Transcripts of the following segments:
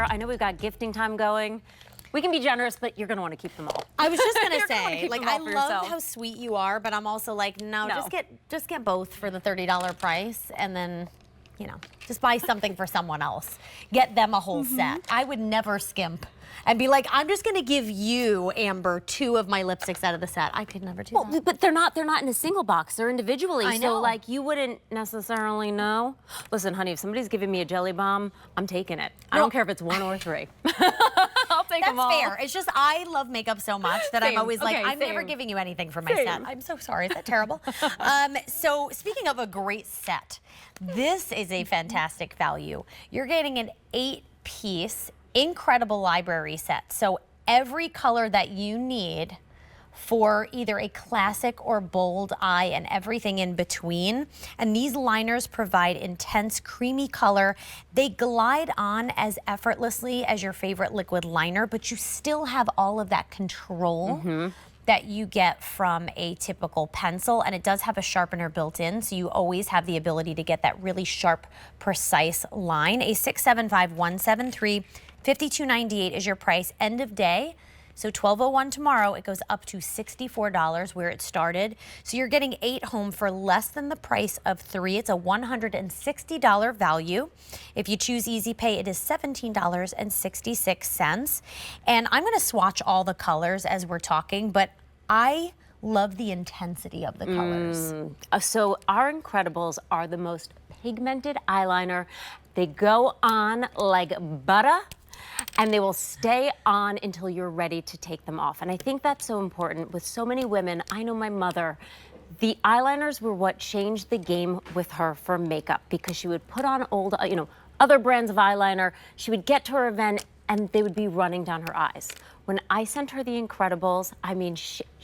I know we've got gifting time going. We can be generous, but you're going to want to keep them all. I was just going to You're say, like, them all I for love yourself. how sweet you are, but I'm also like, no, No. just get both for the $30 price, and then, you know, just buy something for someone else. Get them a whole set. I would never skimp and be like, I'm just going to give you, Amber, 2 of my lipsticks out of the set. I could never do that. But they're not in a single box. They're individually. I know. So like you wouldn't necessarily know. Listen, honey, if somebody's giving me a jelly bomb, I'm taking it. I don't care if it's 1 or 3. I'll take them all. That's fair. It's just I love makeup so much that I'm Same. always like, Okay, I'm never same. giving you anything for my Same. set. I'm so sorry. Is that terrible? So speaking of a great set, this is a fantastic value. You're getting an 8-piece INKcredible Library set. So every color that you need for either a classic or bold eye and everything in between. And these liners provide intense creamy color. They glide on as effortlessly as your favorite liquid liner, but you still have all of that control that you get from a typical pencil, and it does have a sharpener built in, so you always have the ability to get that really sharp, precise line. A 675-173, $52.98 is your price. End of day. So $12.01 tomorrow, it goes up to $64 where it started. So you're getting 8 home for less than the price of 3. It's a $160 value. If you choose Easy Pay, it is $17.66. And I'm gonna swatch all the colors as we're talking, but I love the intensity of the colors. So our INKcredibles are the most pigmented eyeliner. They go on like butter, and they will stay on until you're ready to take them off. And I think that's so important with so many women. I know my mother, the eyeliners were what changed the game with her for makeup, because she would put on old, other brands of eyeliner. She would get to her event and they would be running down her eyes. When I sent her the INKcredibles, I mean,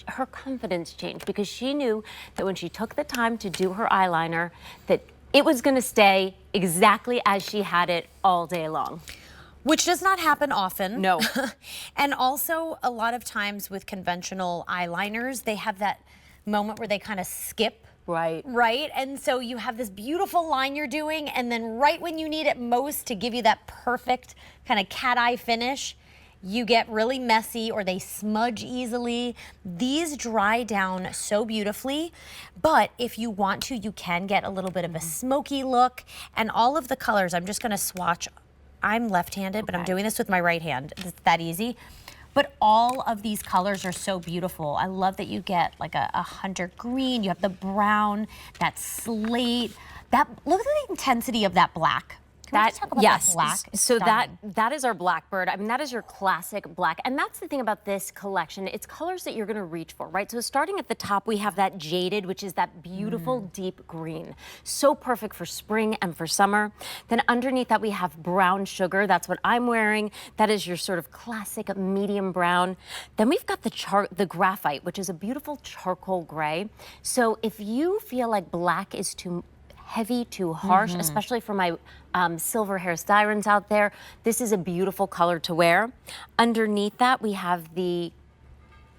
her confidence changed, because she knew that when she took the time to do her eyeliner, that it was gonna stay exactly as she had it all day long. Which does not happen often. No. And also, a lot of times with conventional eyeliners, they have that moment where they kind of skip. Right. Right? And so you have this beautiful line you're doing, and then right when you need it most to give you that perfect kind of cat eye finish, you get really messy or they smudge easily. These dry down so beautifully, but if you want to, you can get a little bit of a smoky look. And all of the colors, I'm just gonna swatch. I'm left-handed, but I'm doing this with my right hand. It's that easy. But all of these colors are so beautiful. I love that you get like a hunter green, you have the brown, that slate. Look at the intensity of that black. Can we just talk about that black? So that is our Blackbird. I mean, that is your classic black. And that's the thing about this collection. It's colors that you're going to reach for, right? So starting at the top, we have that Jaded, which is that beautiful deep green. So perfect for spring and for summer. Then underneath that, we have Brown Sugar. That's what I'm wearing. That is your sort of classic medium brown. Then we've got the Graphite, which is a beautiful charcoal gray. So if you feel like black is too heavy, too harsh, especially for my silver hair styrons out there, this is a beautiful color to wear. Underneath that, we have the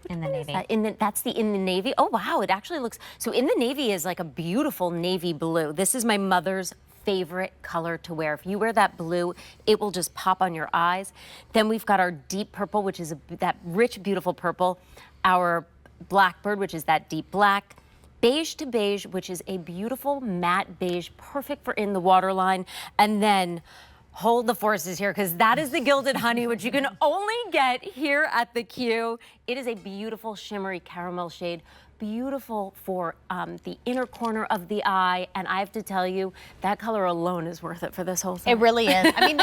In the navy. That's the In the Navy. Oh, wow, it actually looks, so In the Navy is like a beautiful navy blue. This is my mother's favorite color to wear. If you wear that blue, it will just pop on your eyes. Then we've got our Deep Purple, which is that rich, beautiful purple. Our Blackbird, which is that deep black. Beige to Beige, which is a beautiful matte beige, perfect for in the waterline. And then hold the forces here, because that is the Gilded Honey, which you can only get here at the Q. It is a beautiful shimmery caramel shade, beautiful for the inner corner of the eye. And I have to tell you, that color alone is worth it for this whole thing. It really is. I mean,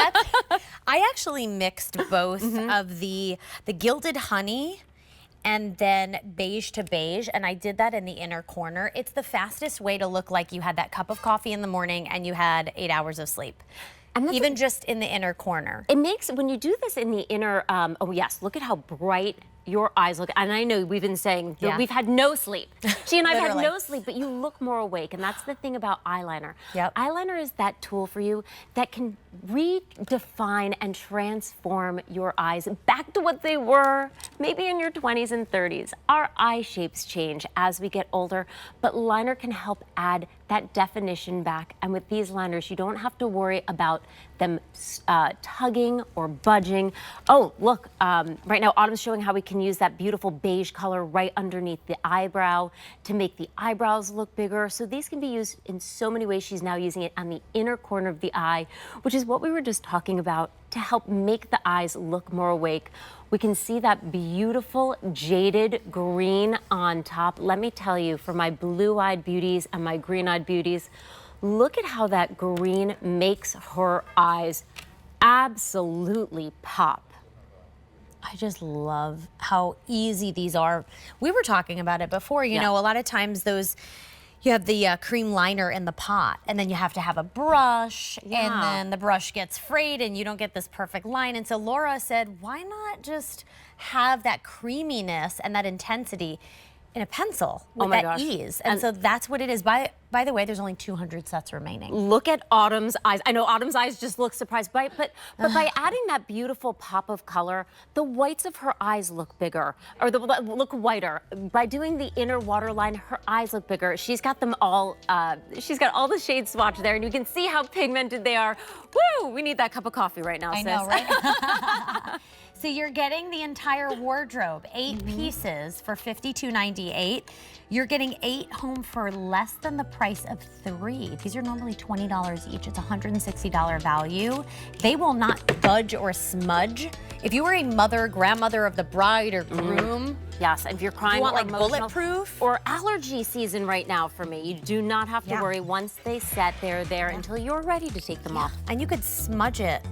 I actually mixed both of the Gilded Honey and then Beige to Beige, and I did that in the inner corner. It's the fastest way to look like you had that cup of coffee in the morning and you had 8 hours of sleep. And even just in the inner corner. It makes, when you do this in the inner, oh yes, look at how bright your eyes look. And I know we've been saying that we've had no sleep. She and I have had no sleep, but you look more awake. And that's the thing about eyeliner. Eyeliner is that tool for you that can redefine and transform your eyes back to what they were maybe in your 20s and 30s. Our eye shapes change as we get older, but liner can help add that definition back. And with these liners, you don't have to worry about them tugging or budging. Oh, look, right now Autumn's showing how we can use that beautiful beige color right underneath the eyebrow to make the eyebrows look bigger. So these can be used in so many ways. She's now using it on the inner corner of the eye, which is what we were just talking about, to help make the eyes look more awake. We can see that beautiful jaded green on top. Let me tell you, for my blue-eyed beauties and my green-eyed beauties, look at how that green makes her eyes absolutely pop. I just love how easy these are. We were talking about it before, you know, a lot of times you have the cream liner in the pot, and then you have to have a brush, and then the brush gets frayed and you don't get this perfect line. And so Laura said, why not just have that creaminess and that intensity in a pencil with that ease? And so that's what it is. By the way, there's only 200 sets remaining. Look at Autumn's eyes. I know Autumn's eyes just look surprised, but by adding that beautiful pop of color, the whites of her eyes look bigger, or look whiter. By doing the inner waterline, her eyes look bigger. She's got them all, she's got all the shades swatched there, and you can see how pigmented they are. Woo! We need that cup of coffee right now, sis. I know, right? So you're getting the entire wardrobe, 8 pieces for $52.98. You're getting 8 home for less than the price of 3. These are normally $20 each. It's $160 value. They will not budge or smudge. If you are a mother, grandmother of the bride or groom, yes, if you're crying, you want or like bulletproof or allergy season right now for me, you do not have to worry. Once they set, they're there until you're ready to take them off. And you could smudge it